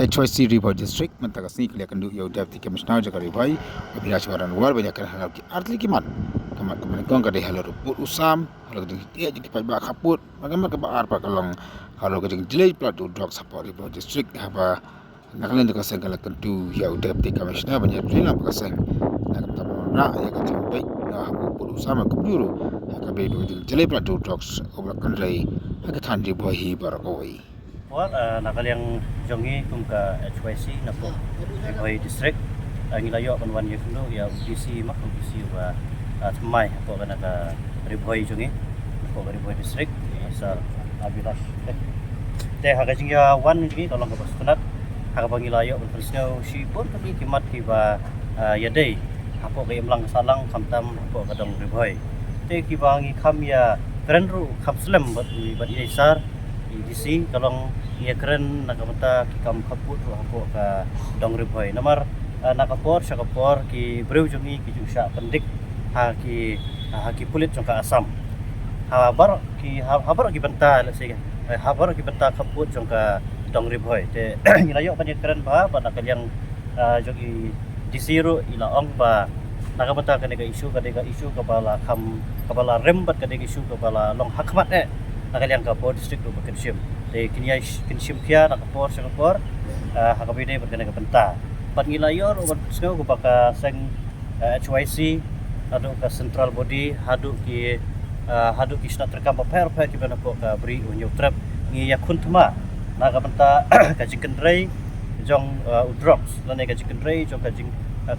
HYC River District mentakasni kaliakan du yau Deputy Commissioner jaga Ribai Abhinash Waran war banyak kan halal ki artli ki mat kamat kong kadai halal ruput usam halal kadai dia jadi pai ba kaput bagaimana ke ba arpa kalong halal kadai delay plat du drug support River District haba nakalen dekat sengkalakan du yau Deputy Commissioner banyak tulisan pakasang nak tamra ya ka jumpai na hapu usam ka buru ka be du delay plat du drugs obrak kandai ka than River hi barakoi What nakal yang jongi kum ka HYC na po Riboy District ngilayo kan wan yekundo ya UDC mak UDC wa tmai po kana ka Riboy jongi po Riboy District sa Abhinash te haga jingya wan ni tolong ka bastunat haga bangilayo kan prisno si pun kami kimat ki ba yadai apo ka imlang salang kamtam po ka dong Riboy te ki bangi kam ya krenru kapslem bat isar IDC kalong ia keren nakamata ki kam kaput hapo ka dong Riboy namar nakapor syakapor ki breu jungi ki jusha pendik ki pulit jongka asam habar ki benta let's habar ki benta kaput jongka dong Riboy te ilayo banyak keren ba pada yang jogi disiru ila ong ba nakamata kanega isu kabala kabala rembat kanega isu kabala long hakmat nakaliang kapor district ru Kensim te kinyai Kensim kia nakapor syakapor hakabide berkena kapenta pat ngilayor ubat sengau ko baka seng HYC adu ka central body hadu ki snat rekam paper ki bana ko ka bri unyu trap ngi yakun tma nakapenta ka jingkenrei jong udrops lane ka jingkenrei jong ka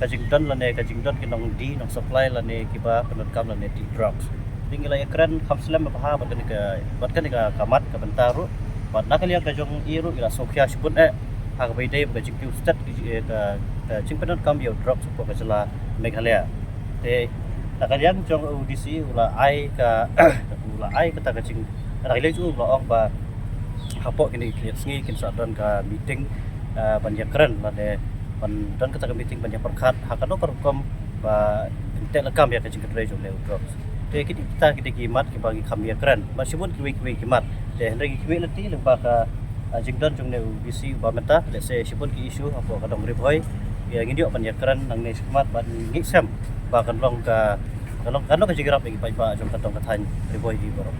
jingdon lane ka jingdon kinong di nong supply lane kiba penekam lane di drops tinggal ya keren kamslam apa batkan ka kamat ka bentaru bat nakal yang ka jong iru ila sokya sipun hak baidai ka jingkiu stat ka jingpenon kam yo drop supo ka jela Meghalaya te nakal yang jong UDC ula ai ka ta ka jing nakal yang ula ong ba hapo kini sngi kin sadon ka meeting banyak keren lade dan ka meeting banyak perkat hakano perkom ba intel kam ya ka jing kedrai jong le drops te kita kimat ki bagi kami keren masipun kiwi kimat te henry kiwi leti leba ka jingdan jong ne UDC ba meta le se sipun ki isu apa ka dong Riboy ya ngindio pan keren nang ne kimat ban ngisam ba kan long ka kalong ka jigrap ki pa jong ka tong ka than Riboy di borok